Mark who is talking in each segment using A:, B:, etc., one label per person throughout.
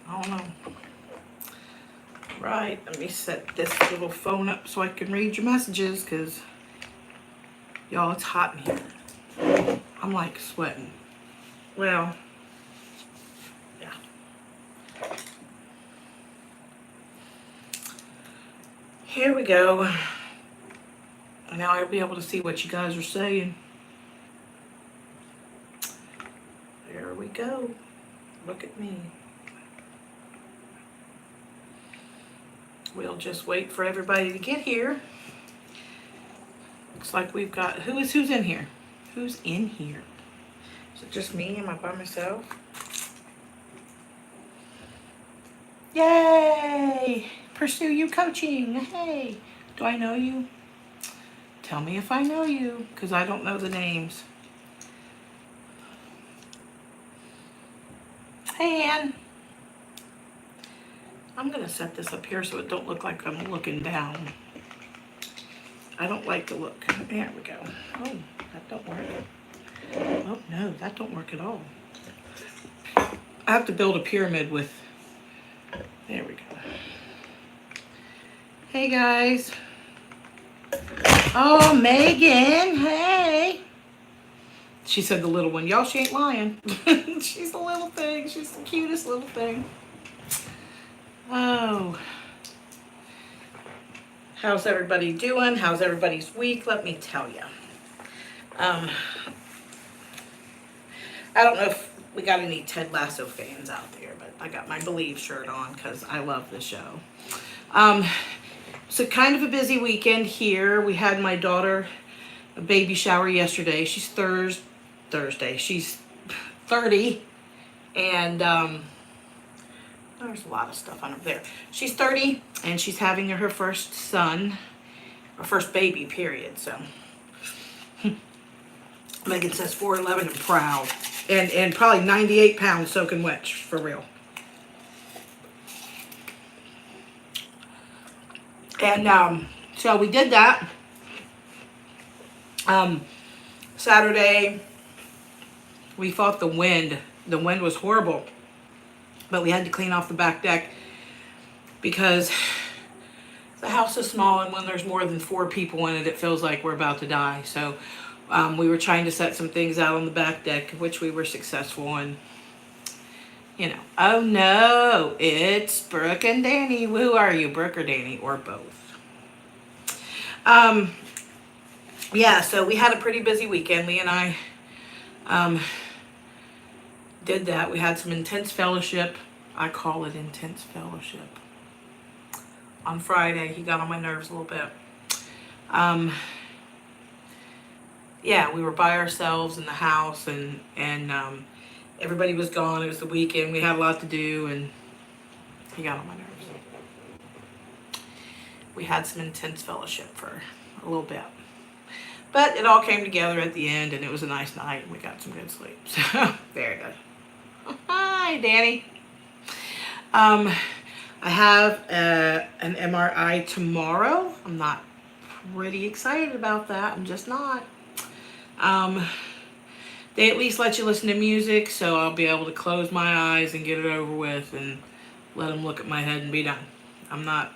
A: I don't know. Right, let me set this little phone up so I can read your messages, because y'all, it's hot in here. I'm like sweating. Well, yeah. Here we go. Now I'll be able to see what you guys are saying. There we go. Look at me. We'll just wait for everybody to get here. Looks like we've got, who's in here? Who's in here? Is it just me? Am I by myself? Yay! Pursue You Coaching. Hey, do I know you? Tell me if I know you, because I don't know the names. Hey, Ann. I'm going to set this up here so it don't look like I'm looking down. I don't like to look. There we go. Oh, that don't work. Oh, no, that don't work at all. I have to build a pyramid with... There we go. Hey, guys. Oh, Megan. Hey. She said the little one. Y'all, she ain't lying. She's a little thing. She's the cutest little thing. Oh. How's everybody doing? How's everybody's week? Let me tell you. I don't know if we got any Ted Lasso fans out there, but I got my Believe shirt on because I love the show. So kind of a busy weekend here. We had my daughter a baby shower yesterday. She's Thursday. She's 30, and there's a lot of stuff on up there. She's 30, and she's having her first son, or first baby, period. So Megan says 4'11" and proud, and probably 98 pounds soaking wet, for real. And so we did that. Saturday, we fought the wind. The wind was horrible, but we had to clean off the back deck because the house is small, and when there's more than 4 people in it, it feels like we're about to die. So we were trying to set some things out on the back deck, which we were successful in. You know, oh no, it's Brooke and Danny. Who are you, Brooke or Danny, or both? Yeah, so we had a pretty busy weekend. Lee and I did that. We had some intense fellowship. I call it intense fellowship. On Friday, he got on my nerves a little bit. Yeah, we were by ourselves in the house, and everybody was gone. It was the weekend. We had a lot to do, and he got on my nerves. We had some intense fellowship for a little bit. But it all came together at the end, and it was a nice night, and we got some good sleep. So, there you go. Hi, Danny. I have an MRI tomorrow. I'm not pretty excited about that. I'm just not. They at least let you listen to music, so I'll be able to close my eyes and get it over with and let them look at my head and be done. I'm not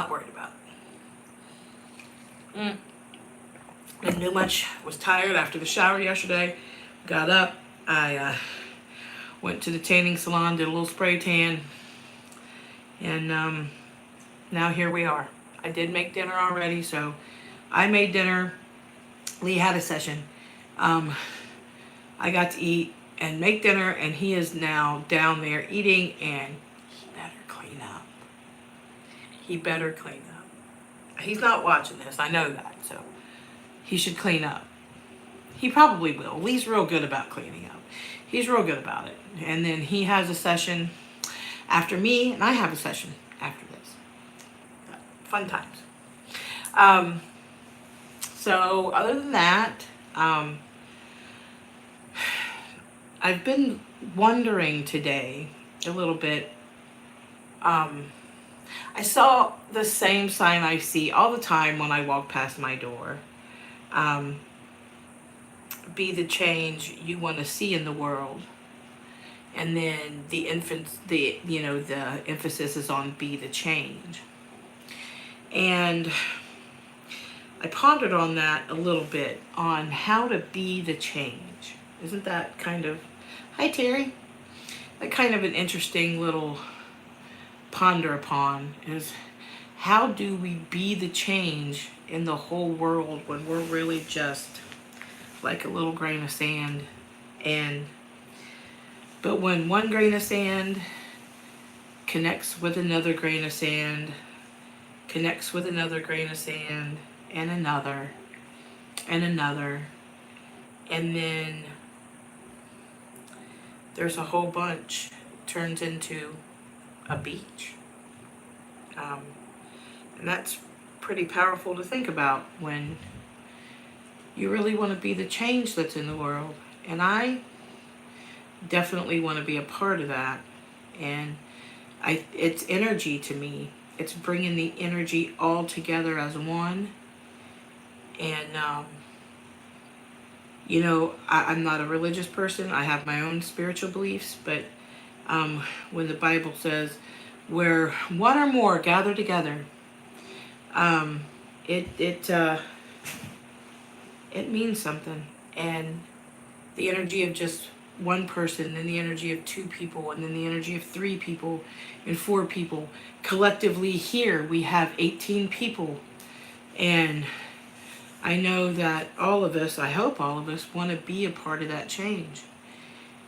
A: worried about it. Didn't do much. Was tired after the shower yesterday. Got up. I went to the tanning salon, did a little spray tan, and now here we are. I did make dinner already, so I made dinner. Lee had a session. I got to eat and make dinner, and he is now down there eating, and he better clean up. He better clean up. He's not watching this, I know that, so he should clean up. He probably will. Lee's real good about cleaning up. He's real good about it. And then he has a session after me, and I have a session after this. Fun times. So other than that, I've been wondering today a little bit. I saw the same sign I see all the time when I walk past my door. Be the change you want to see in the world. And then the emphasis is on be the change. And I pondered on that a little bit, on how to be the change. Isn't that kind of, hi Terry, that kind of an interesting little ponder upon, is how do we be the change in the whole world when we're really just like a little grain of sand? But when one grain of sand connects with another grain of sand, connects with another grain of sand, and another, and another, and then there's a whole bunch, turns into a beach. And that's pretty powerful to think about when you really want to be the change that's in the world. And I definitely want to be a part of that. And it's energy to me. It's bringing the energy all together as one. And, I'm not a religious person. I have my own spiritual beliefs. But when the Bible says, where one or more gather together, it means something. And the energy of just one person, and the energy of two people, and then the energy of three people and four people. Collectively here we have 18 people. And I know that all of us, I hope all of us, want to be a part of that change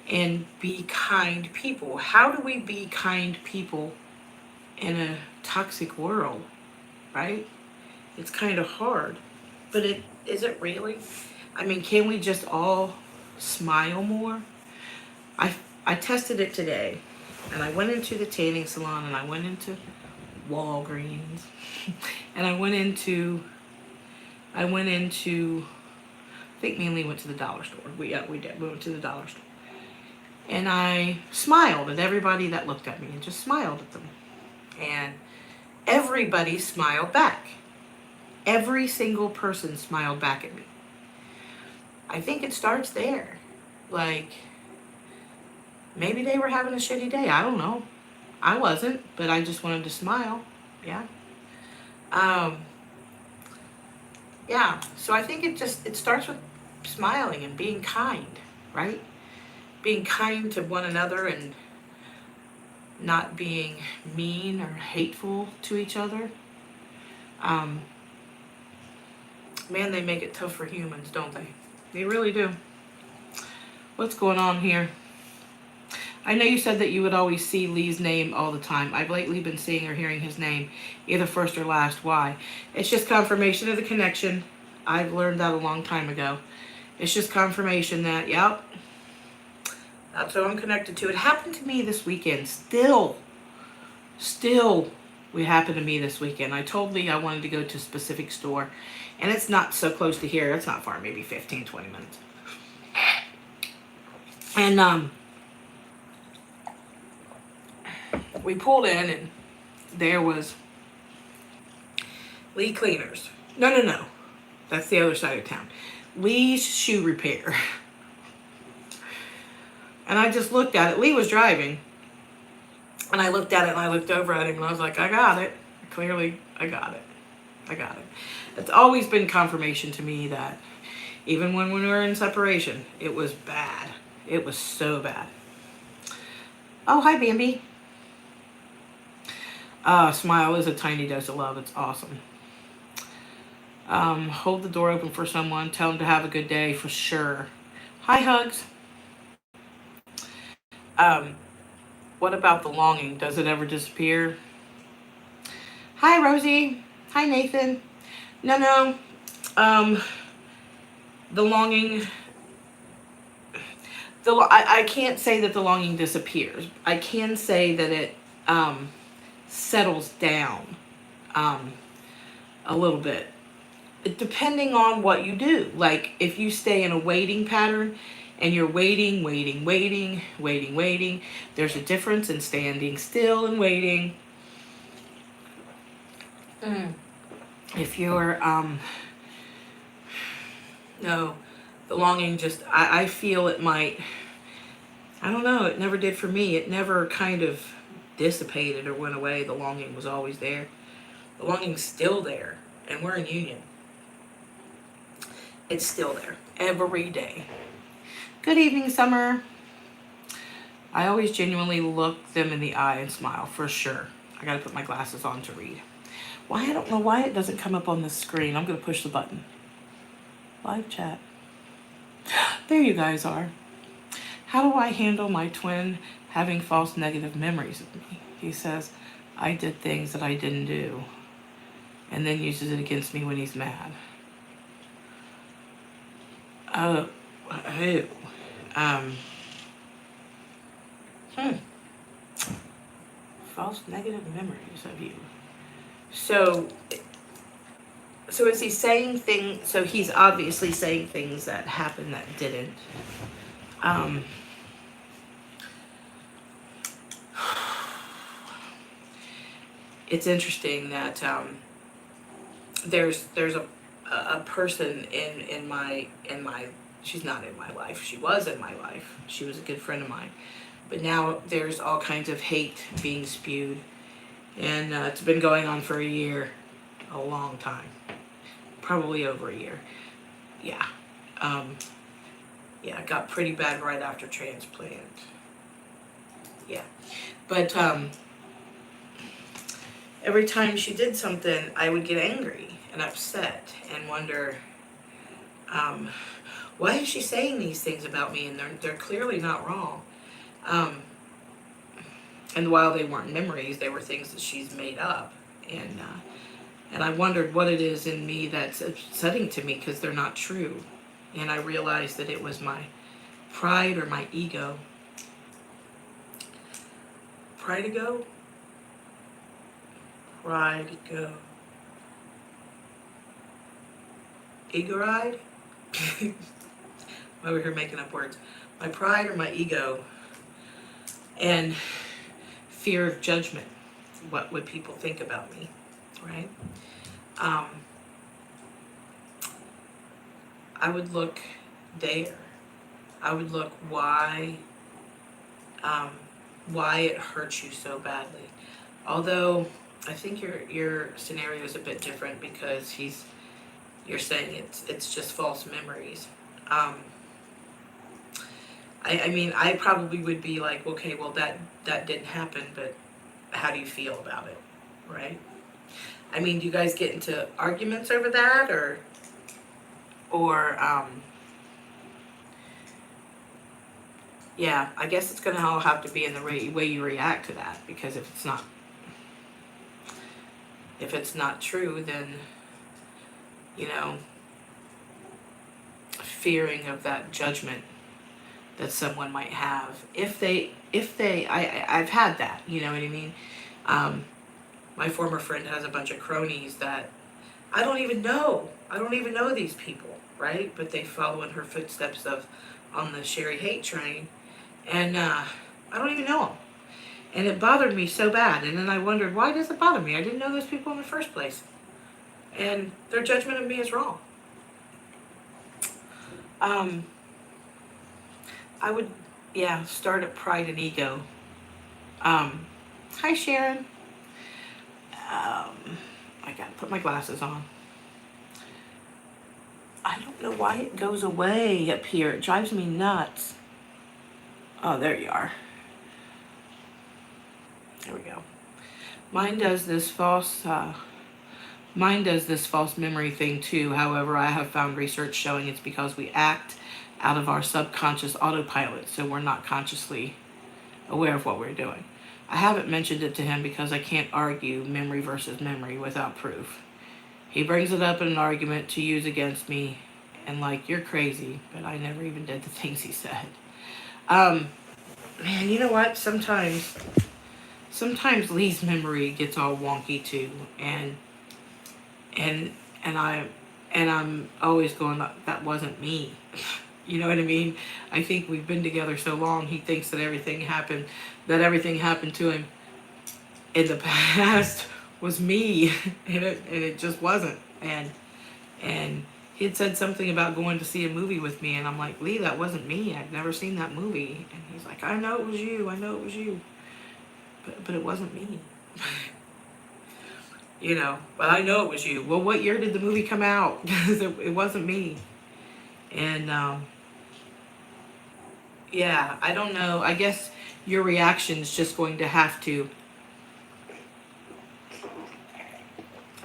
A: and be kind people. How do we be kind people in a toxic world, right? It's kind of hard, but is it really? I mean, can we just all smile more? I tested it today, and I went into the tanning salon, and I went into Walgreens, and I went into, I think mainly went to the dollar store. We did. We went to the dollar store. And I smiled at everybody that looked at me, and just smiled at them. And everybody smiled back. Every single person smiled back at me. I think it starts there. Like, maybe they were having a shitty day. I don't know. I wasn't, but I just wanted to smile. Yeah. Yeah. So I think it starts with smiling and being kind, right? Being kind to one another and not being mean or hateful to each other. Man, they make it tough for humans, don't they? They really do. What's going on here? I know you said that you would always see Lee's name all the time. I've lately been seeing or hearing his name, either first or last. Why? It's just confirmation of the connection. I've learned that a long time ago. It's just confirmation that, yep, that's what I'm connected to. It happened to me this weekend. Still, it happened to me this weekend. I told Lee I wanted to go to a specific store, and it's not so close to here. It's not far, maybe 15, 20 minutes. And, we pulled in, and there was Lee Cleaners. No. That's the other side of town. Lee's Shoe Repair. And I just looked at it. Lee was driving. And I looked at it, and I looked over at him, and I was like, I got it. Clearly, I got it. It's always been confirmation to me that even when we were in separation, it was bad. It was so bad. Oh, hi, Bambi. Smile is a tiny dose of love. It's awesome. Hold the door open for someone. Tell them to have a good day for sure. Hi, Hugs. What about the longing? Does it ever disappear? Hi, Rosie. Hi, Nathan. No. The longing... I can't say that the longing disappears. I can say that it settles down a little bit. Depending on what you do. Like, if you stay in a waiting pattern and you're waiting, there's a difference in standing still and waiting. If you're, no, the longing just, I feel it might, I don't know, it never did for me. It never kind of dissipated or went away. The longing was always there. The longing's still there, and we're in union. It's still there every day. Good evening, Summer. I always genuinely look them in the eye and smile, for sure. I gotta put my glasses on to read. Why? I don't know why it doesn't come up on the screen. I'm gonna push the button. Live chat. There you guys are. How do I handle my twin having false negative memories of me? He says, I did things that I didn't do, and then uses it against me when he's mad. Oh, who? False negative memories of you. So is he saying things? So he's obviously saying things that happened that didn't. It's interesting that there's a person in my she's not in my life. She was in my life. She was a good friend of mine. But now there's all kinds of hate being spewed. And it's been going on for a year. A long time. Probably over a year. Yeah. Yeah, it got pretty bad right after transplant. Yeah. But every time she did something, I would get angry and upset and wonder, why is she saying these things about me? And they're clearly not wrong. And while they weren't memories, they were things that she's made up. And I wondered what it is in me that's upsetting to me because they're not true. And I realized that it was my pride or my ego. Pride go? Pride go. Ego ride? I'm over here making up words. My pride or my ego. And fear of judgment. What would people think about me? Right? I would look there. I would look why it hurts you so badly. Although I think your scenario is a bit different because you're saying it's just false memories. I mean, I probably would be like, okay, well that didn't happen, but how do you feel about it, right? I mean, do you guys get into arguments over that, or yeah, I guess it's gonna all have to be in the way you react to that, because if it's not true, then, you know, fearing of that judgment that someone might have, I've had that, you know what I mean? My former friend has a bunch of cronies that I don't even know these people, right? But they follow in her footsteps on the Sherry hate train, and I don't even know them. And it bothered me so bad, and then I wondered, why does it bother me? I didn't know those people in the first place. And their judgment of me is wrong. I would, start at pride and ego. Hi, Sharon. I gotta put my glasses on. I don't know why it goes away up here. It drives me nuts. Oh, there you are. There we go. Mine does this false memory thing too. However, I have found research showing it's because we act out of our subconscious autopilot, so we're not consciously aware of what we're doing. I haven't mentioned it to him because I can't argue memory versus memory without proof. He brings it up in an argument to use against me, and like, you're crazy, but I never even did the things he said. Man, you know what? Sometimes Lee's memory gets all wonky too, and I'm always going, that wasn't me. You know what I mean? I think we've been together so long, he thinks that everything happened to him in the past was me, and it just wasn't. And he had said something about going to see a movie with me, and I'm like, Lee, that wasn't me. I've never seen that movie. And he's like, I know it was you. I know it was you. But it wasn't me. You know, but I know it was you. Well, what year did the movie come out? It wasn't me. And, yeah, I don't know. I guess your reaction is just going to have to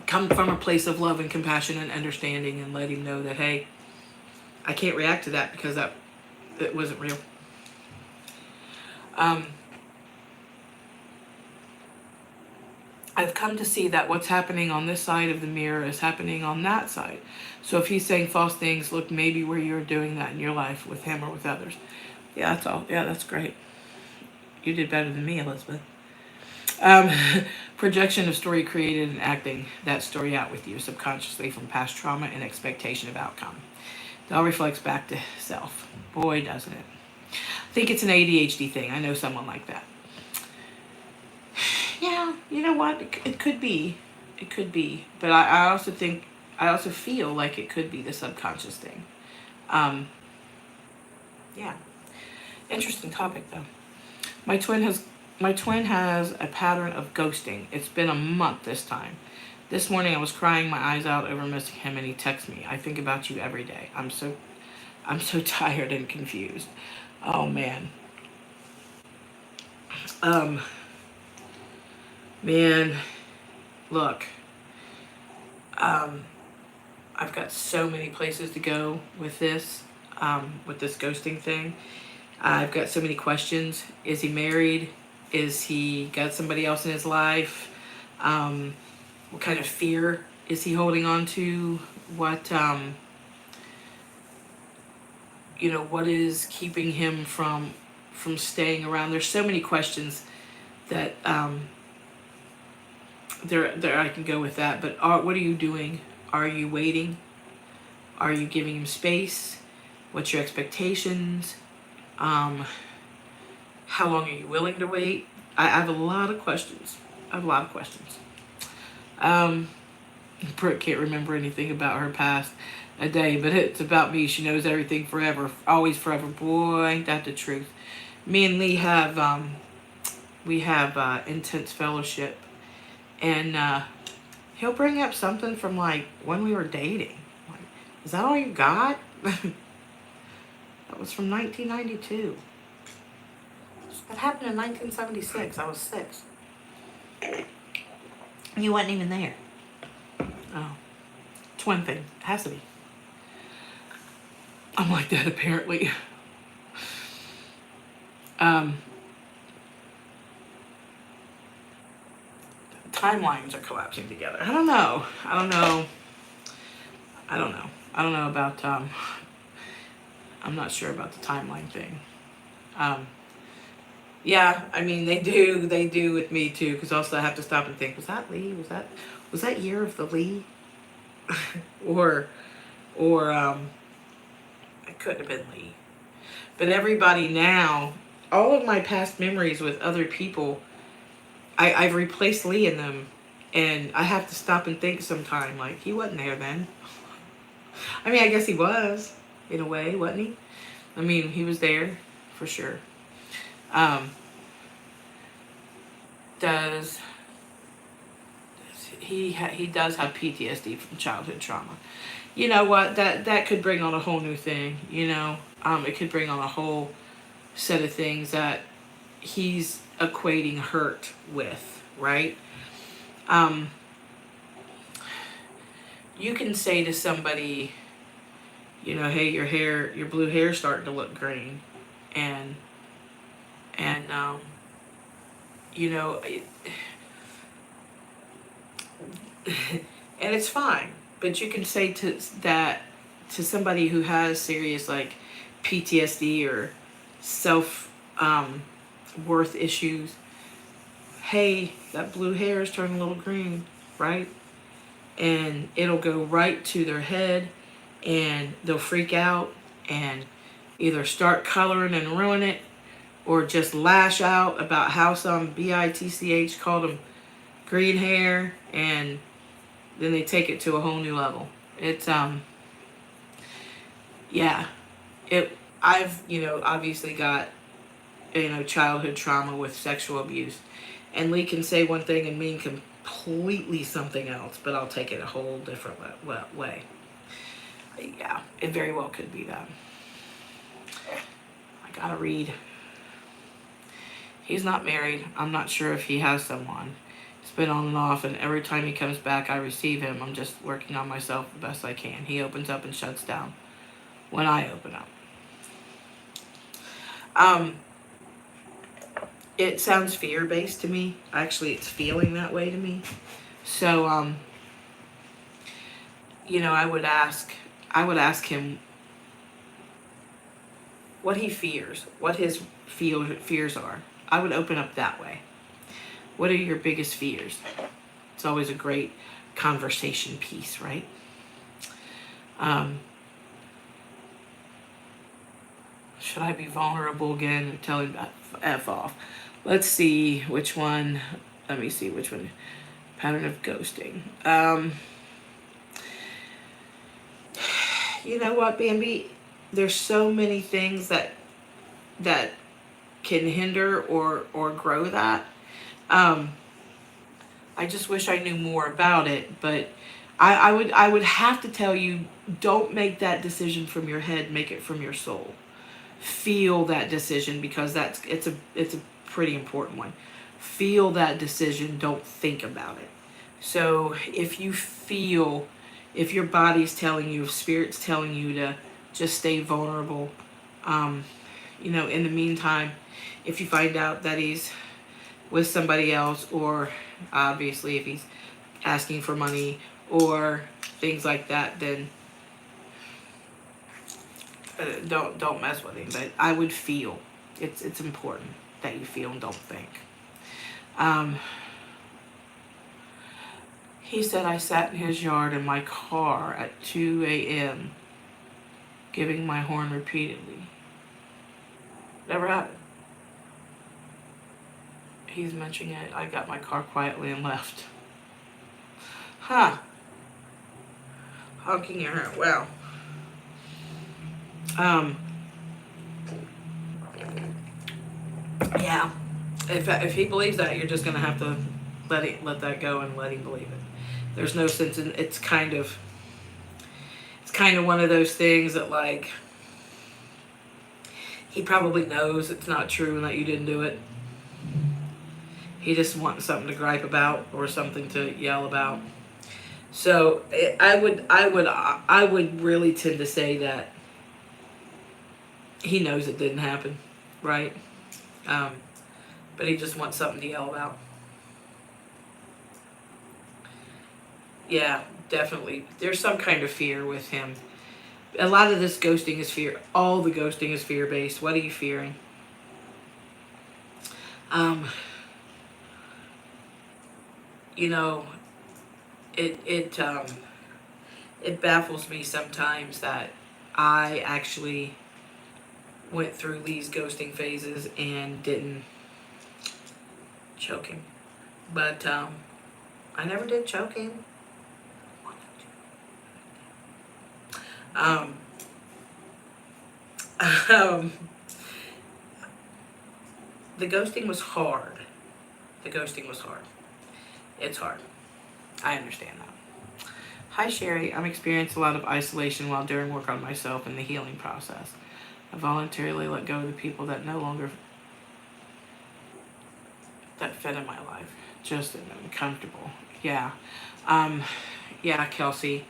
A: come from a place of love and compassion and understanding, and let him know that, hey, I can't react to that because it wasn't real. I've come to see that what's happening on this side of the mirror is happening on that side. So if he's saying false things, look maybe where you're doing that in your life with him or with others. Yeah, that's all. Yeah, that's great. You did better than me, Elizabeth. Projection of story created and acting that story out with you subconsciously from past trauma and expectation of outcome. It all reflects back to self. Boy, doesn't it. I think it's an ADHD thing. I know someone like that. Yeah, you know what? It could be. It could be. But I also feel like it could be the subconscious thing. Yeah. Interesting topic, though. My twin has a pattern of ghosting. It's been a month this time. This morning I was crying my eyes out over missing him, and he texts me, I think about you every day. I'm so tired and confused. Oh man. Man, look. I've got so many places to go with this ghosting thing. I've got so many questions. Is he married? Is he got somebody else in his life? What kind of fear is he holding on to? What, what is keeping him from staying around? There's so many questions that, there I can go with that. But what are you doing? Are you waiting? Are you giving him space? What's your expectations? How long are you willing to wait? I have a lot of questions. Brooke can't remember anything about her past a day, but it's about me. She knows everything forever, always forever. Boy, ain't that the truth. Me and Lee have intense fellowship, and he'll bring up something from like when we were dating. Like, is that all you got? That was from 1992. That happened in 1976. I was 6. You wasn't even there. Oh. Twin thing. It has to be. I'm like that apparently. Timelines are collapsing together. I don't know about I'm not sure about the timeline thing. Yeah, I mean they do with me too, because also I have to stop and think, was that Lee? Was that year of the Lee? or it couldn't have been Lee. But everybody now, all of my past memories with other people, I've replaced Lee in them, and I have to stop and think sometime, like, he wasn't there then. I mean, I guess he was, in a way, wasn't he? I mean, he was there, for sure. He does have PTSD from childhood trauma. You know what? That could bring on a whole new thing, you know? It could bring on a whole set of things that he's equating hurt with, right? You can say to somebody, you know, hey, your blue hair's starting to look green, and you know, and it's fine, but you can say to somebody who has serious like PTSD or self worth issues, hey, that blue hair is turning a little green, right? And it'll go right to their head, and they'll freak out and either start coloring and ruin it, or just lash out about how some bitch called them green hair, and then they take it to a whole new level. It's yeah, I've, obviously got, childhood trauma with sexual abuse. And Lee can say one thing and mean completely something else, but I'll take it a whole different way. Yeah, it very well could be that. I gotta read. He's not married. I'm not sure if he has someone. It's been on and off, and every time he comes back, I receive him. I'm just working on myself the best I can. He opens up and shuts down when I open up. It sounds fear-based to me. Actually, it's feeling that way to me. So, I would ask him what he fears, what his fears are. I would open up that way. What are your biggest fears? It's always a great conversation piece, right? Should I be vulnerable again? Tell him F off. Let's see which one. Let me see which one. Pattern of ghosting. You know what, Bambi? There's so many things that can hinder or grow that. I just wish I knew more about it, but I would have to tell you, don't make that decision from your head, make it from your soul. Feel that decision, because it's a pretty important one. Feel that decision, don't think about it. So if your body's telling you, if spirit's telling you to just stay vulnerable, in the meantime, if you find out that he's with somebody else, or obviously if he's asking for money or things like that, then don't mess with him. But I would feel. It's important that you feel and don't think. He said I sat in his yard in my car at 2 a.m. giving my horn repeatedly. Never happened. He's mentioning it. I got my car quietly and left. Huh. Honking your horn. Wow. Yeah. If he believes that, you're just gonna have to let that go and let him believe it. There's no sense in it's kind of one of those things that, like, he probably knows it's not true and that you didn't do it. He just wants something to gripe about or something to yell about. So I would really tend to say that he knows it didn't happen, right? But he just wants something to yell about. Yeah, definitely. There's some kind of fear with him. A lot of this ghosting is fear. All the ghosting is fear-based. What are you fearing? It baffles me sometimes that I actually went through these ghosting phases and didn't choke him. But I never did choke him. The ghosting was hard. It's hard. I understand that. Hi, Sherry. I'm experiencing a lot of isolation while doing work on myself in the healing process. I voluntarily let go of the people that no longer fit in my life. Just uncomfortable. Yeah. Yeah, Kelsey.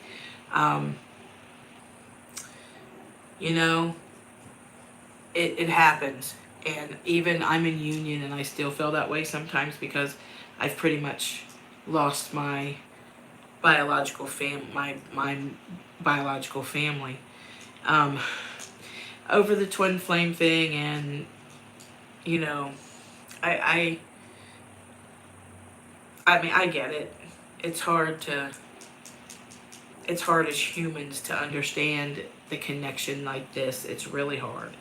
A: It happens. And even I'm in union and I still feel that way sometimes because I've pretty much lost my biological my biological family over the twin flame thing. And I mean, I get it. It's hard as humans to understand the connection like this. It's really hard.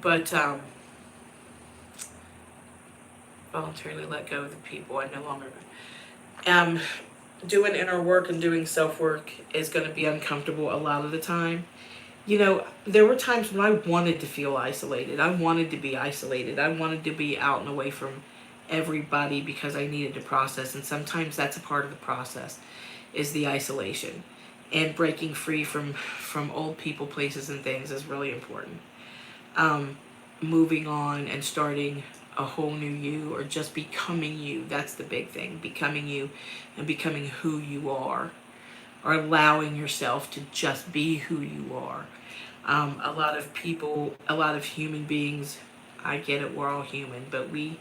A: But voluntarily let go of the people I no longer. doing inner work and doing self-work is going to be uncomfortable a lot of the time. You know, there were times when I wanted to feel isolated. I wanted to be isolated. I wanted to be out and away from everybody because I needed to process. And sometimes that's a part of the process, is the isolation. And breaking free from old people, places, and things is really important. Moving on and starting a whole new you, or just becoming you. That's the big thing. Becoming you and becoming who you are, or allowing yourself to just be who you are. A lot of people, a lot of human beings, I get it, we're all human, but we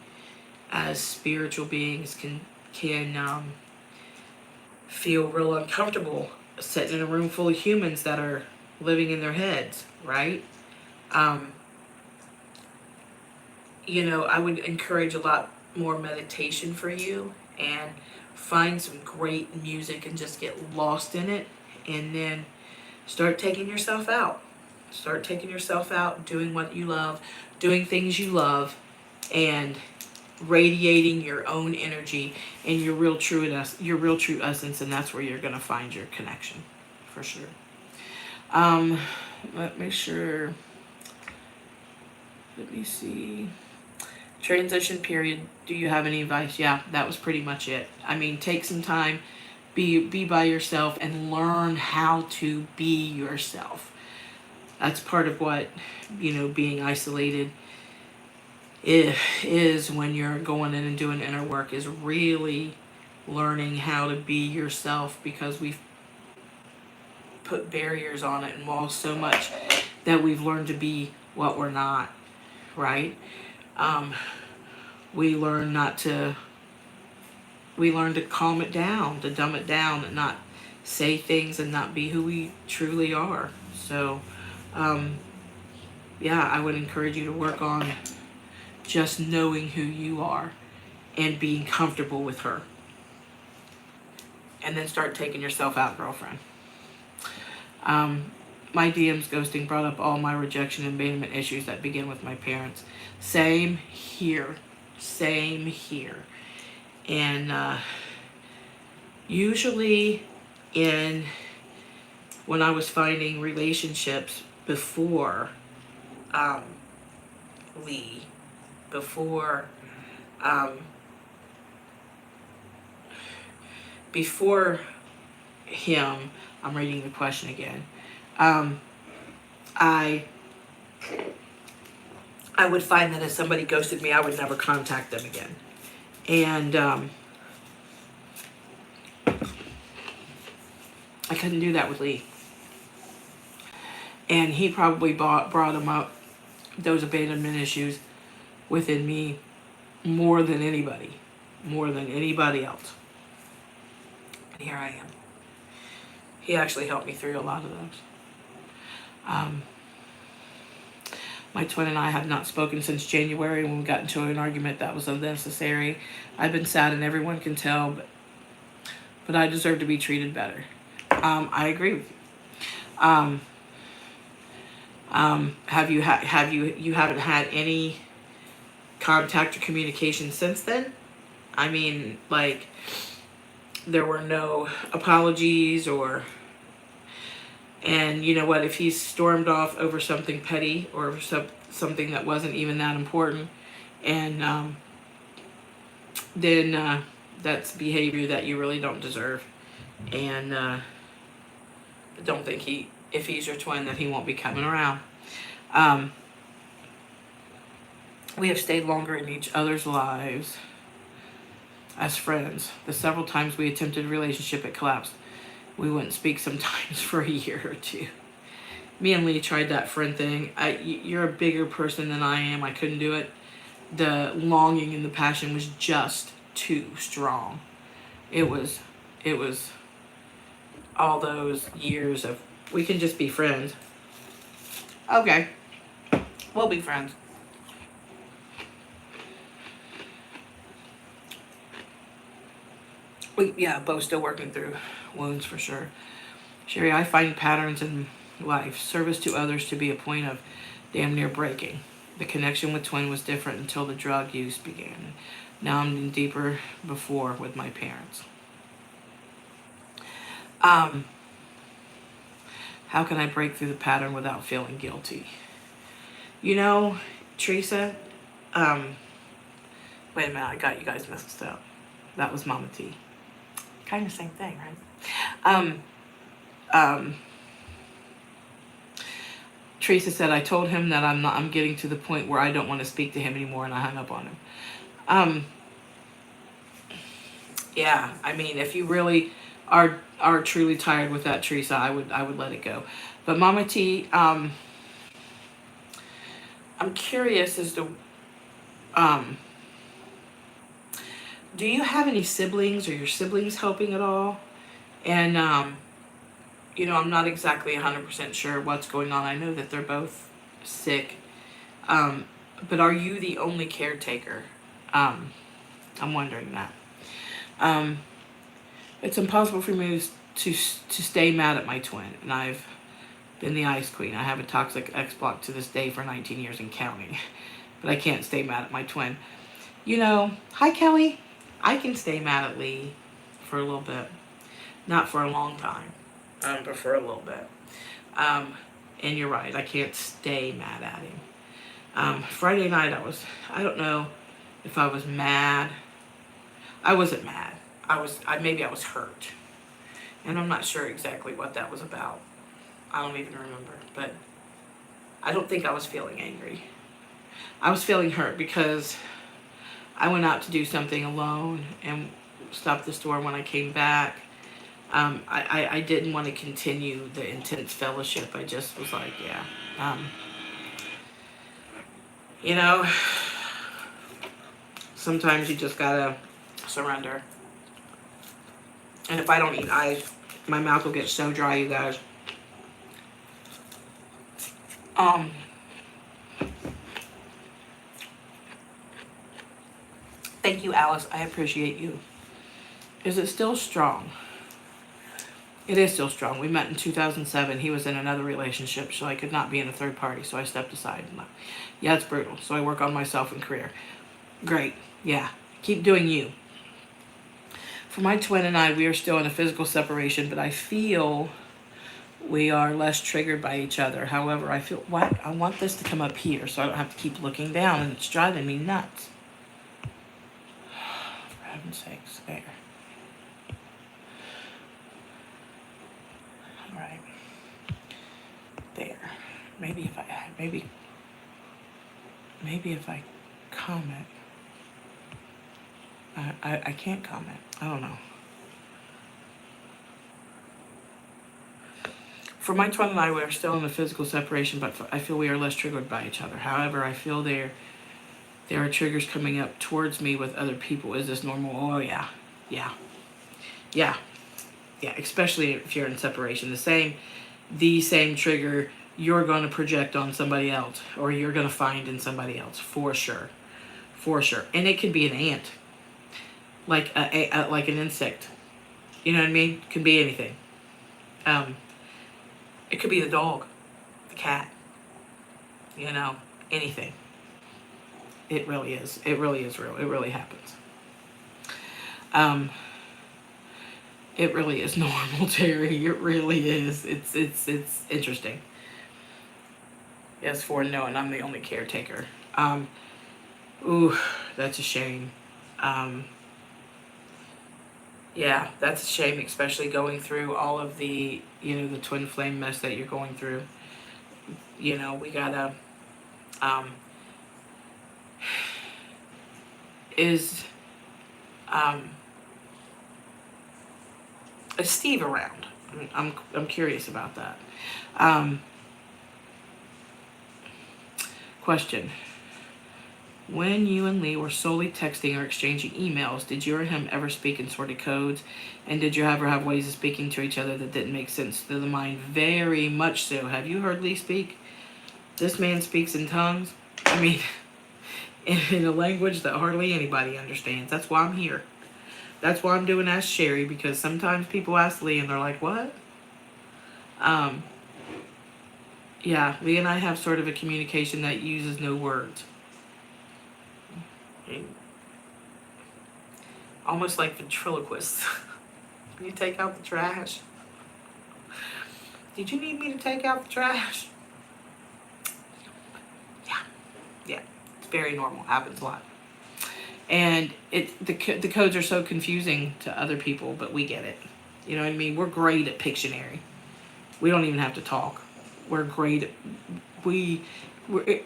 A: as spiritual beings can feel real uncomfortable sitting in a room full of humans that are living in their heads, right? Um, I would encourage a lot more meditation for you, and find some great music and just get lost in it, and then start taking yourself out. Start taking yourself out, doing what you love, doing things you love, and radiating your own energy and your real true essence, and that's where you're gonna find your connection, for sure. Um, let me sure. Let me see. Transition period. Do you have any advice? Yeah, that was pretty much it. I mean, take some time, be by yourself, and learn how to be yourself. That's part of what being isolated is when you're going in and doing inner work, is really learning how to be yourself, because we've put barriers on it and walls so much that we've learned to be what we're not, right? Um, we learn to calm it down, to dumb it down, and not say things and not be who we truly are. So, yeah, I would encourage you to work on just knowing who you are and being comfortable with her. And then start taking yourself out, girlfriend. My DM's ghosting brought up all my rejection and abandonment issues that begin with my parents. Same here. Same here. And usually when I was finding relationships before Lee, before him, I'm reading the question again. I would find that if somebody ghosted me, I would never contact them again. And I couldn't do that with Lee. And he probably brought him up, those abandonment issues, within me more than anybody else. And here I am. He actually helped me through a lot of those. My twin and I have not spoken since January, when we got into an argument that was unnecessary. I've been sad, and everyone can tell, but I deserve to be treated better. I agree with you. You haven't had any contact or communication since then? I mean, like, there were no apologies, and you know what, if he stormed off over something petty, or something that wasn't even that important, and then that's behavior that you really don't deserve. And don't think if he's your twin, that he won't be coming around. We have stayed longer in each other's lives as friends. The several times we attempted a relationship, it collapsed. We wouldn't speak sometimes for a year or two. Me and Lee tried that friend thing. You're a bigger person than I am. I couldn't do it. The longing and the passion was just too strong. It was all those years of, we can just be friends. Okay, we'll be friends. Both still working through wounds, for sure. Sherry, I find patterns in life, service to others, to be a point of damn near breaking. The connection with twin was different until the drug use began. Now I'm in deeper before with my parents. Um, how can I break through the pattern without feeling guilty? You know, Teresa, wait a minute, I got you guys messed up. That was Mama T. Kind of same thing, right? Um, Teresa said, I told him that I'm getting to the point where I don't want to speak to him anymore, and I hung up on him. Yeah, I mean, if you really are truly tired with that, Teresa, I would let it go. But Mama T, I'm curious as to, do you have any siblings, or your siblings helping at all? And I'm not exactly 100% sure what's going on. I know that they're both sick, but are you the only caretaker? I'm wondering that. It's impossible for me to stay mad at my twin, and I've been the ice queen. I have a toxic ex-block to this day for 19 years and counting, but I can't stay mad at my twin. Hi Kelly. I can stay mad at Lee for a little bit, not for a long time, but for a little bit. And you're right, I can't stay mad at him. Friday night I don't know if I was mad. I wasn't mad. Maybe I was hurt. And I'm not sure exactly what that was about. I don't even remember, but I don't think I was feeling angry. I was feeling hurt because I went out to do something alone and stopped the store. When I came back, I didn't want to continue the intense fellowship. I just was like, yeah. Sometimes you just gotta surrender. And if I don't eat ice, my mouth will get so dry, you guys. Thank you, Alice. I appreciate you. Is it still strong? It is still strong. We met in 2007. He was in another relationship, so I could not be in a third party, so I stepped aside. Yeah, it's brutal. So I work on myself and career. Great. Yeah. Keep doing you. For my twin and I, we are still in a physical separation, but I feel we are less triggered by each other. However, I want this to come up here so I don't have to keep looking down, and it's driving me nuts. For heaven's sakes, there. All right. There. Maybe if I comment. I can't comment. I don't know. For my twin and I, we are still in a physical separation, but I feel we are less triggered by each other. However, I feel there are triggers coming up towards me with other people. Is this normal? Oh, yeah. Yeah. Yeah. Yeah, especially if you're in separation. The same trigger you're going to project on somebody else, or you're going to find in somebody else, for sure. For sure. And it can be an ant. Like like an insect. You know what I mean? It can be anything. It could be the dog, the cat, anything. It really is. It really is real. It really happens. It really is normal, Terry. It really is. It's interesting. Yes, for no, and I'm the only caretaker. Ooh, that's a shame. Yeah, that's a shame, especially going through all of the, the twin flame mess that you're going through. We gotta, is Steve around? I'm curious about that. Question. When you and Lee were solely texting or exchanging emails, did you or him ever speak in sorted codes? And did you ever have ways of speaking to each other that didn't make sense to the mind? Very much so. Have you heard Lee speak? This man speaks in tongues. I mean, in a language that hardly anybody understands. That's why I'm here. That's why I'm doing Ask Sherry, because sometimes people ask Lee and they're like, what? Yeah, Lee and I have sort of a communication that uses no words. Almost like ventriloquists. Can you take out the trash? did you need me to take out the trash? Yeah, it's very normal, happens a lot. And the codes are so confusing to other people, but we get it. You know what I mean? We're great at Pictionary. We don't even have to talk. We're great at, it's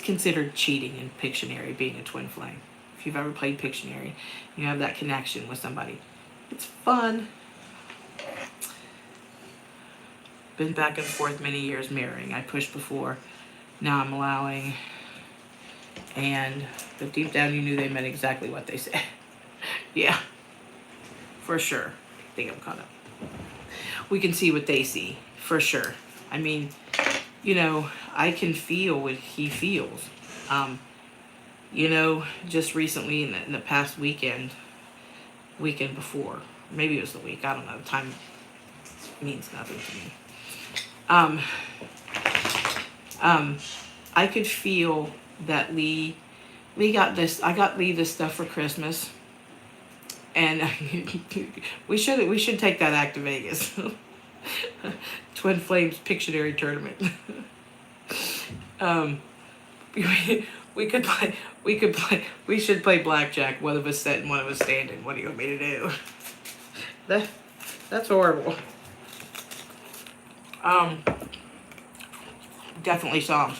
A: considered cheating in Pictionary, being a twin flame. If you've ever played Pictionary, you have that connection with somebody. It's fun. Been back and forth many years mirroring. I pushed before. Now I'm allowing. But deep down you knew they meant exactly what they said. Yeah, for sure. I think I'm caught up. We can see what they see, for sure. I mean, you know, I can feel what he feels. You know, just recently in the past weekend before, maybe it was the week, I don't know, time means nothing to me. I could feel that Lee got this, I got Lee this stuff for Christmas, and we should take that Act to Vegas. Twin Flames Pictionary tournament. We should play blackjack, one of us sitting, one of us standing. What do you want me to do? That's horrible. Definitely songs.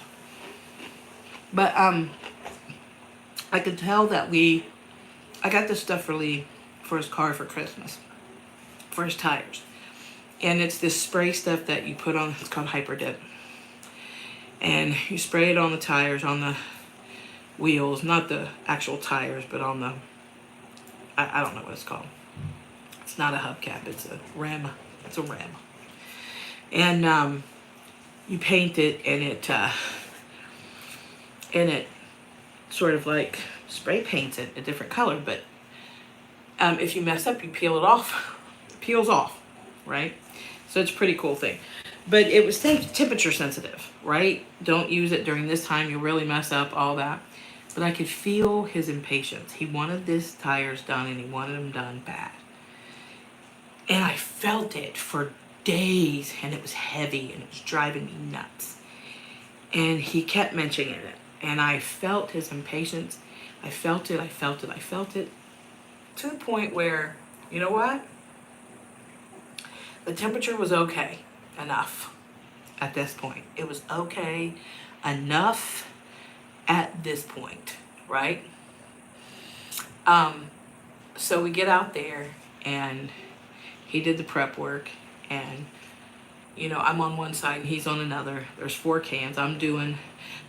A: But I could tell that I got this stuff for Lee for his car for Christmas, for his tires. And it's this spray stuff that you put on, it's called Hyperdip. And you spray it on the tires, on the wheels, not the actual tires, but on the, I don't know what it's called. It's not a hubcap, it's a rim. It's a rim. And you paint it, and it sort of like spray paints it a different color, but if you mess up, you peel it off. It peels off, right? So it's a pretty cool thing. But it was temperature sensitive, right? Don't use it during this time. You'll really mess up, all that. But I could feel his impatience. He wanted his tires done, and he wanted them done bad. And I felt it for days, and it was heavy, and it was driving me nuts. And he kept mentioning it. And I felt his impatience. I felt it. To the point where, you know what? The temperature was okay enough at this point. It was okay enough at this point, right? So we get out there, and he did the prep work, and you know, I'm on one side and he's on another. There's 4 cans. I'm doing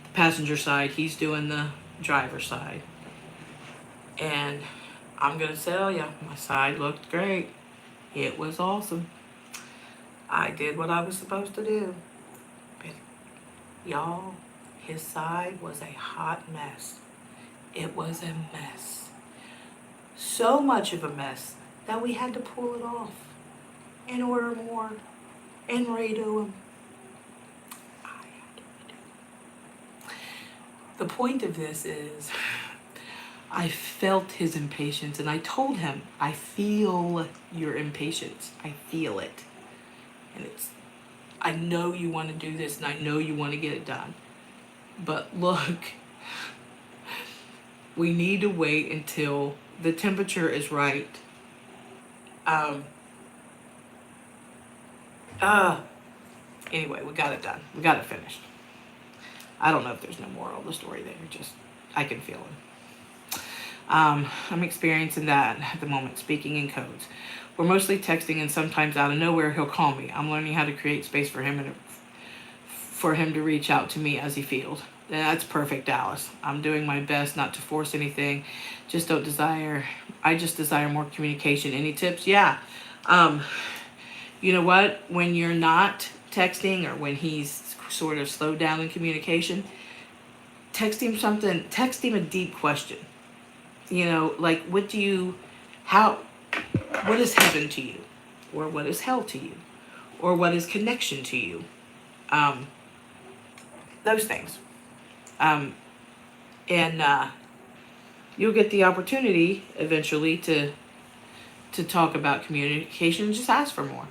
A: the passenger side, he's doing the driver side. And I'm gonna tell you, my side looked great. It was awesome. I did what I was supposed to do. But y'all, his side was a hot mess. It was a mess. So much of a mess that we had to pull it off and order more and redo them. The point of this is, I felt his impatience, and I told him, I feel your impatience. I feel it. And I know you want to do this, and I know you want to get it done. But look, we need to wait until the temperature is right. Anyway, we got it done. We got it finished. I don't know if there's no moral of the story there. Just, I can feel it. I'm experiencing that at the moment, speaking in codes. We're mostly texting, and sometimes out of nowhere he'll call me. I'm learning how to create space for him and for him to reach out to me as he feels. And that's perfect, Dallas. I'm doing my best not to force anything. I just desire more communication. Any tips? Yeah. You know what? When you're not texting, or when he's sort of slowed down in communication, text him something. Text him a deep question. You know, like, what is heaven to you? Or what is hell to you? Or what is connection to you? Those things. And you'll get the opportunity eventually to talk about communication. Just ask for more.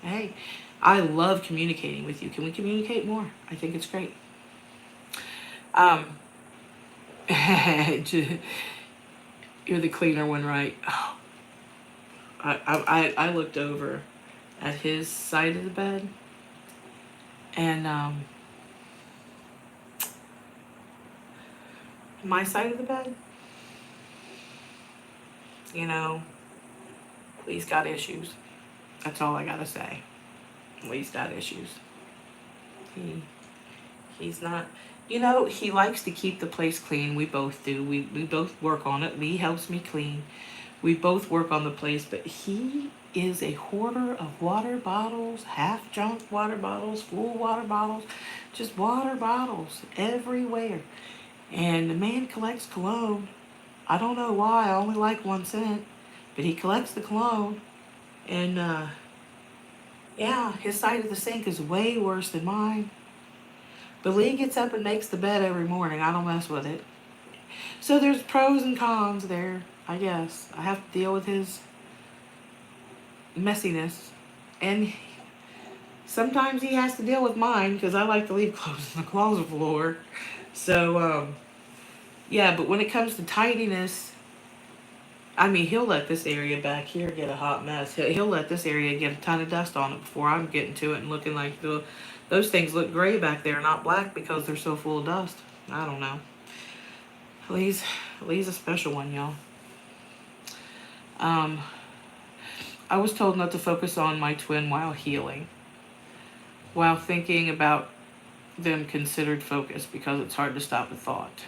A: Hey, I love communicating with you. Can we communicate more? I think it's great. Um, you're the cleaner one, right? Oh, I looked over at his side of the bed, and my side of the bed, you know, Lee's got issues. That's all I gotta say. Lee's got issues. He he's not. You know, he likes to keep the place clean. We both do. We both work on it. Lee helps me clean. We both work on the place, but he is a hoarder of water bottles, half junk water bottles, full water bottles, just water bottles everywhere. And the man collects cologne. I don't know why. I only like 1 cent, but he collects the cologne. And yeah, his side of the sink is way worse than mine. But Lee gets up and makes the bed every morning. I don't mess with it. So there's pros and cons there, I guess. I have to deal with his messiness. And sometimes he has to deal with mine because I like to leave clothes on the closet floor. So, yeah, but when it comes to tidiness, I mean, he'll let this area back here get a hot mess. He'll let this area get a ton of dust on it before I'm getting to it and looking like those things look gray back there, not black because they're so full of dust. I don't know. Lee's a special one, y'all. I was told not to focus on my twin while healing. While thinking about them considered focus because it's hard to stop a thought.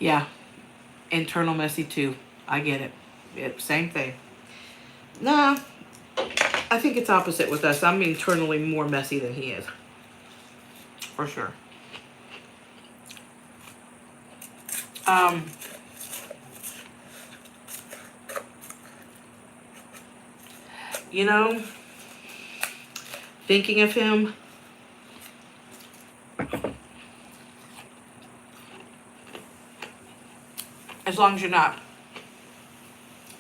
A: Yeah, internal messy too. I get it. Yep, same thing. Nah, I think it's opposite with us. I'm internally more messy than he is. For sure. You know, thinking of him, as long as you're not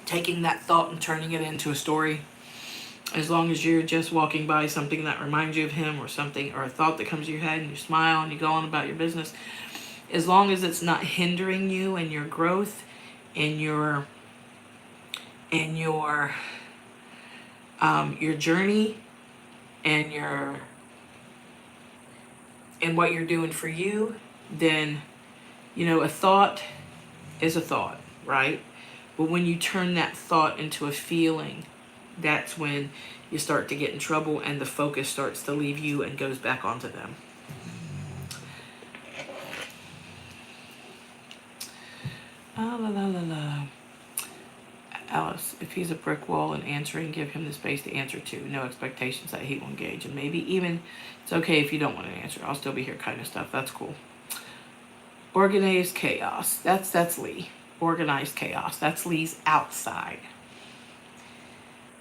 A: taking that thought and turning it into a story, as long as you're just walking by something that reminds you of him or something or a thought that comes to your head and you smile and you go on about your business, as long as it's not hindering you and your growth and your journey and what you're doing for you, then a thought is a thought, right? But when you turn that thought into a feeling, that's when you start to get in trouble and the focus starts to leave you and goes back onto them. La la la la. Alice, if he's a brick wall and answering, give him the space to answer to. No expectations that he will engage. And maybe even it's okay if you don't want to answer. I'll still be here kind of stuff. That's cool. Organized chaos. That's Lee. Organized chaos. That's Lee's outside.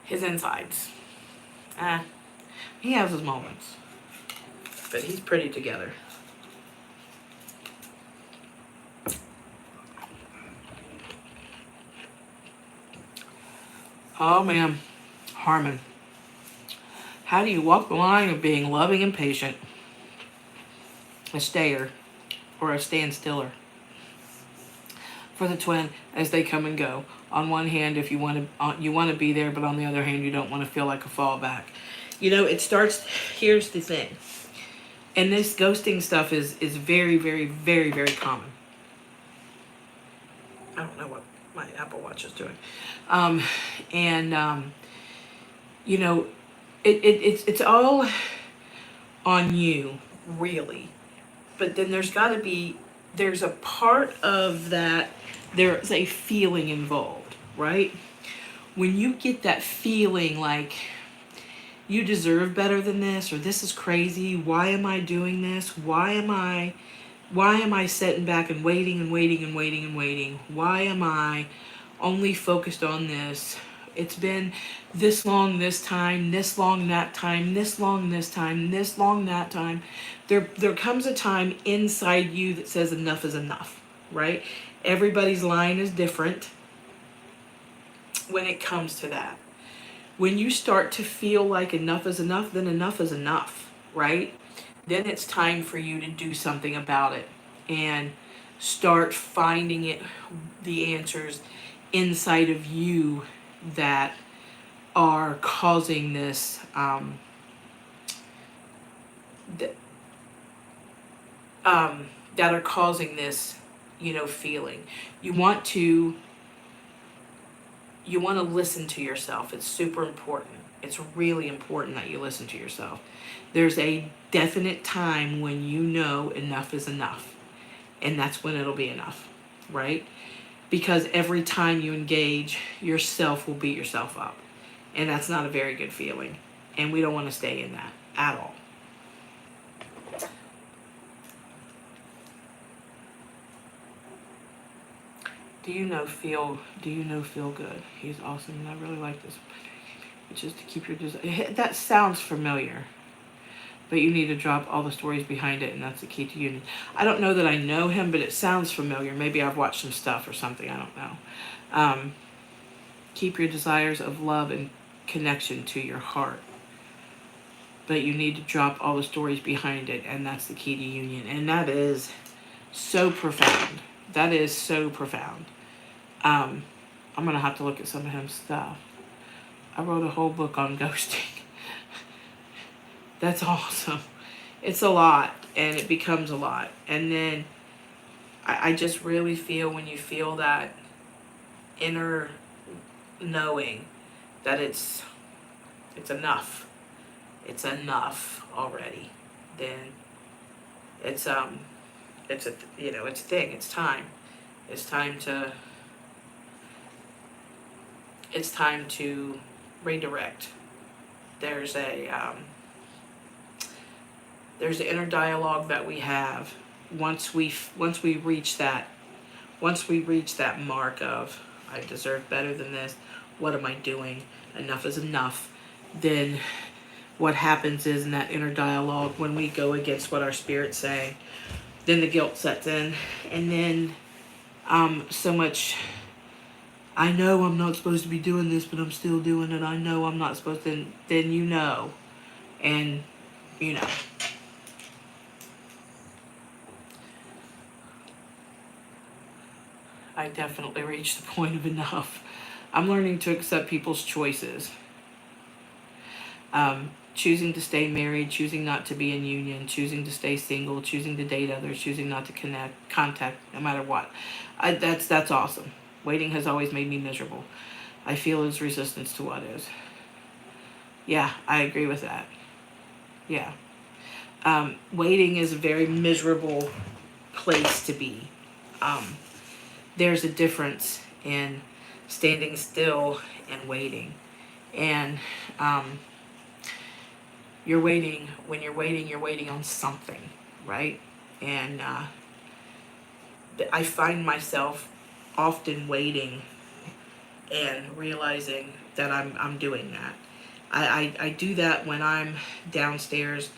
A: His insides. He has his moments. But he's pretty together. Oh man, Harmon. How do you walk the line of being loving and patient, a stayer, or a standstiller for the twin as they come and go? On one hand, if you want to be there, but on the other hand, you don't want to feel like a fallback. It starts. Here's the thing, and this ghosting stuff is very, very, very, very common. I don't know what my Apple Watch is doing. It's all on you, really. But then there's a part of that, there's a feeling involved, right? When you get that feeling like you deserve better than this, or this is crazy, why am I doing this? Why am I sitting back and waiting and waiting and waiting and waiting? Why am I only focused on this? It's been this long this time, this long that time, this long this time, this long that time. There comes a time inside you that says enough is enough, right? Everybody's line is different when it comes to that. When you start to feel like enough is enough, then enough is enough, right? Then it's time for you to do something about it and start finding the answers inside of you that are causing this th- that are causing this, feeling. You want to listen to yourself. It's super important. It's really important that you listen to yourself. There's a definite time when you know enough is enough, and that's when it'll be enough, right? Because every time you engage, yourself will beat yourself up, and that's not a very good feeling, and we don't want to stay in that at all. Do you know feel good? He's awesome, and I really like this. It's just to keep your desire. That sounds familiar, but you need to drop all the stories behind it, and that's the key to union. I don't know that I know him, but it sounds familiar. Maybe I've watched some stuff or something. I don't know. Keep your desires of love and connection to your heart, but you need to drop all the stories behind it, and that's the key to union. And that is so profound. That is so profound. I'm gonna have to look at some of his stuff. I wrote a whole book on ghosting. That's awesome. It's a lot, and it becomes a lot. And then I just really feel, when you feel that inner knowing that it's enough. It's enough already. Then it's a it's a thing. It's time. It's time to redirect. There's there's the inner dialogue that we have once we reach that mark of, I deserve better than this, what am I doing, enough is enough. Then what happens is, in that inner dialogue, when we go against what our spirit's saying, then the guilt sets in, and then so much, I know I'm not supposed to be doing this, but I'm still doing it. I know I'm not supposed to. Then and I definitely reached the point of enough. I'm learning to accept people's choices. Choosing to stay married, choosing not to be in union, choosing to stay single, choosing to date others, choosing not to contact, no matter what. That's awesome. Waiting has always made me miserable. I feel his resistance to what is. Yeah, I agree with that. Yeah. Waiting is a very miserable place to be. There's a difference in standing still and waiting. And when you're waiting on something, right? And I find myself often waiting and realizing that I'm doing that. I do that when I'm downstairs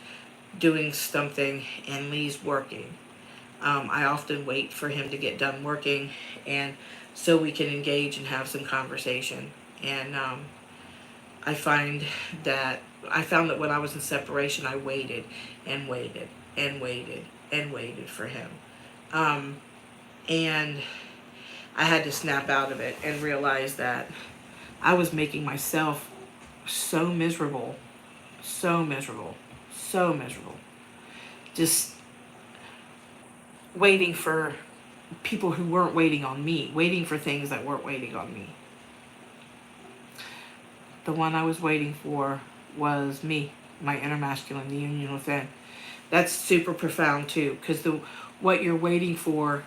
A: doing something and Lee's working. I often wait for him to get done working, and so we can engage and have some conversation. And I found that when I was in separation, I waited and waited and waited and waited for him. And I had to snap out of it and realize that I was making myself so miserable, so miserable, so miserable. Just waiting for people who weren't waiting on me, waiting for things that weren't waiting on me. The one I was waiting for was me, my inner masculine, the union within. That's super profound too, because what you're waiting for,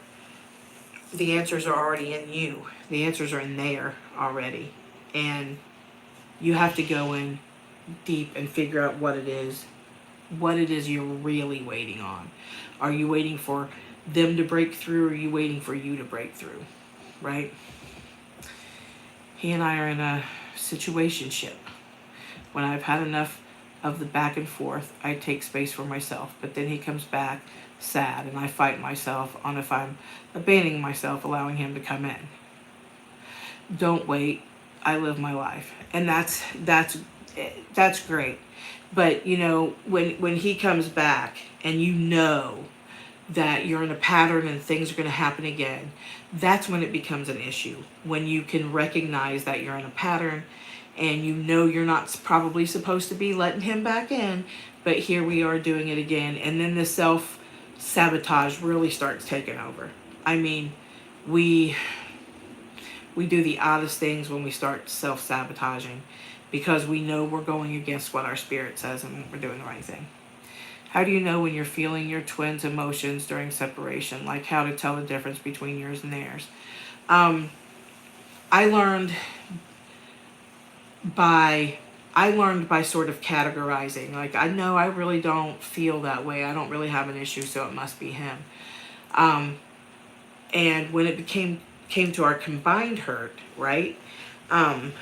A: the answers are already in you. The answers are in there already. And you have to go in deep and figure out what it is you're really waiting on. Are you waiting for them to break through, or are you waiting for you to break through? Right? He and I are in a situationship. When I've had enough of the back and forth, I take space for myself. But then he comes back sad, and I fight myself on if I'm abandoning myself, allowing him to come in. Don't wait. I live my life. and that's great. But you know, when he comes back and you know that you're in a pattern and things are going to happen again, that's when it becomes an issue. When you can recognize that you're in a pattern and you know you're not probably supposed to be letting him back in, but here we are doing it again, and then the self sabotage really starts taking over. I mean, we we do the oddest things when we start self sabotaging because we know we're going against what our spirit says and we're doing the right thing. How do you know when you're feeling your twins' emotions during separation? Like how to tell the difference between yours and theirs. Um, I learned by I learned by sort of categorizing. Like I know I really don't feel that way. I don't really have an issue, so it must be him. Um, and when it came to our combined hurt, right? Um,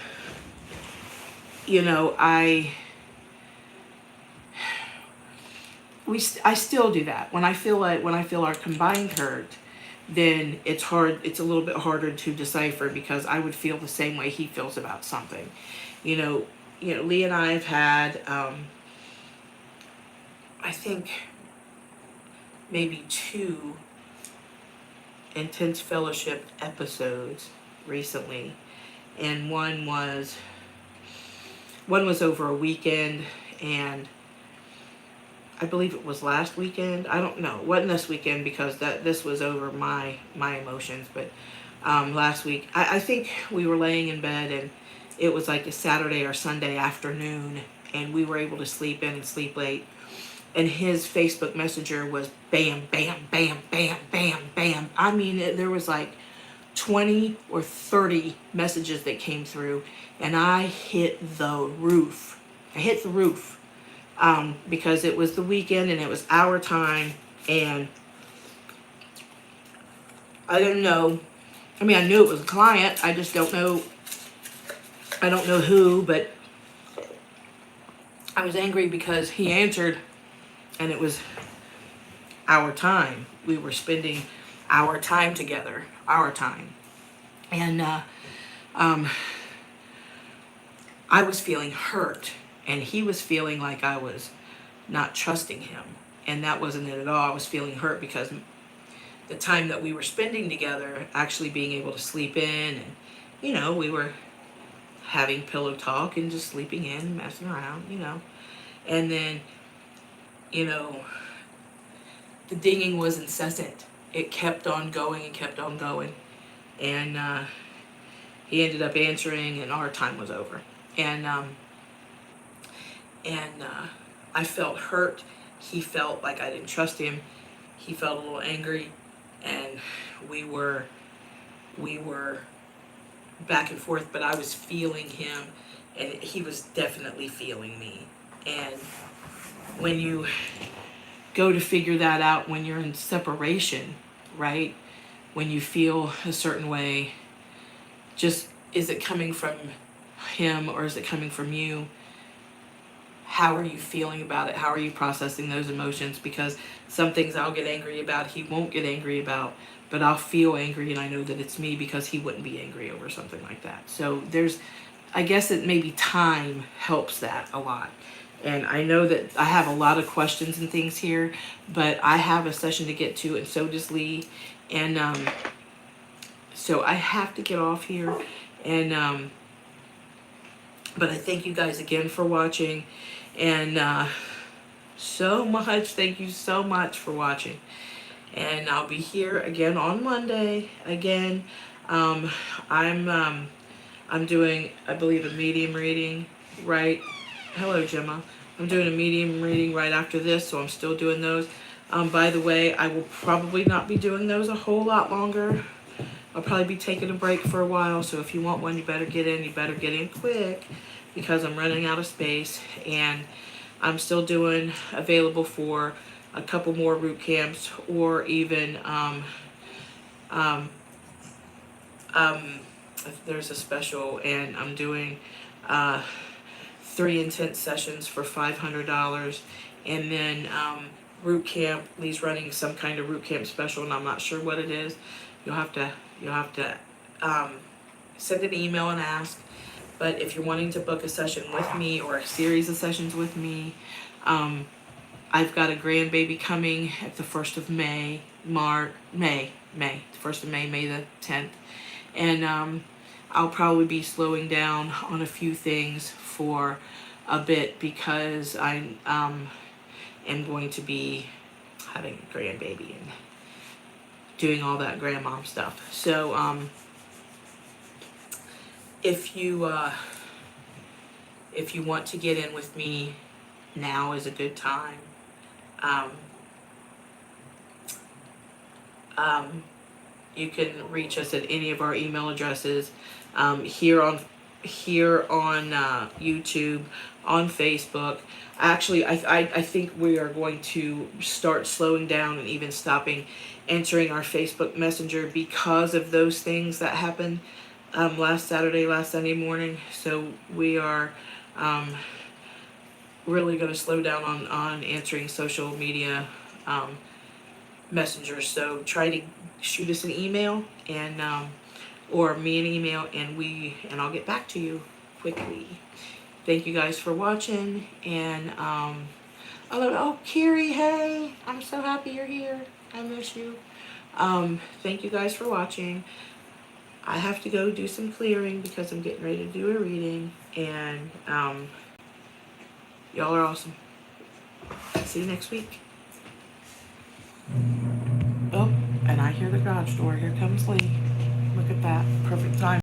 A: you know, I still do that when I feel our combined hurt, then it's hard. It's a little bit harder to decipher because I would feel the same way he feels about something. You know, Lee and I have had, I think, maybe 2 intense fellowship episodes recently, and one was over a weekend, and I believe it was last weekend. I don't know. It wasn't this weekend because this was over my emotions. But last week, I think we were laying in bed and it was like a Saturday or Sunday afternoon, and we were able to sleep in and sleep late. And his Facebook Messenger was bam, bam, bam, bam, bam, bam. I mean, there was like 20 or 30 messages that came through, and I hit the roof. I hit the roof. Because it was the weekend and it was our time, and I didn't know. I mean, I knew it was a client. I just don't know. I don't know who, but I was angry because he answered, and it was our time. We were spending our time together, our time, and I was feeling hurt. And he was feeling like I was not trusting him. And that wasn't it at all. I was feeling hurt because the time that we were spending together, actually being able to sleep in, and, we were having pillow talk and just sleeping in and messing around, And then, the dinging was incessant. It kept on going and kept on going. And he ended up answering, and our time was over. And I felt hurt. He felt like I didn't trust him. He felt a little angry, and we were back and forth, but I was feeling him and he was definitely feeling me. And when you go to figure that out when you're in separation, right? When you feel a certain way, just, is it coming from him or is it coming from you? How are you feeling about it? How are you processing those emotions? Because some things I'll get angry about, he won't get angry about, but I'll feel angry and I know that it's me because he wouldn't be angry over something like that. So I guess it maybe time helps that a lot. And I know that I have a lot of questions and things here, but I have a session to get to, and so does Lee. And so I have to get off here. And but I thank you guys again for watching. And thank you so much for watching. And I'll be here again on Monday. Again, I'm doing, I believe, a medium reading, right? Hello, Gemma. I'm doing a medium reading right after this, so I'm still doing those. By the way, I will probably not be doing those a whole lot longer. I'll probably be taking a break for a while, so if you want one, you better get in. You better get in quick because I'm running out of space, and I'm still doing available for a couple more root camps, or even if there's a special, and I'm doing 3 intense sessions for $500, and then root camp. Lee's running some kind of root camp special, and I'm not sure what it is. You'll have to send an email and ask. But if you're wanting to book a session with me or a series of sessions with me, I've got a grandbaby coming at the 1st of May, the 1st of May the 10th. And I'll probably be slowing down on a few things for a bit because I am going to be having a grandbaby and doing all that grandmom stuff. So if you want to get in with me, now is a good time. You can reach us at any of our email addresses, here on YouTube, on Facebook. Actually, I think we are going to start slowing down and even stopping answering our Facebook Messenger because of those things that happened last Sunday morning. So we are really going to slow down on answering social media messengers. So try to shoot us an email and or me an email, and I'll get back to you quickly. Thank you guys for watching, and Carrie, hey, I'm so happy you're here. I miss you. Thank you guys for watching. I have to go do some clearing because I'm getting ready to do a reading, and y'all are awesome. See you next week. Oh, and I hear the garage door. Here comes Lee. Look at that. Perfect time.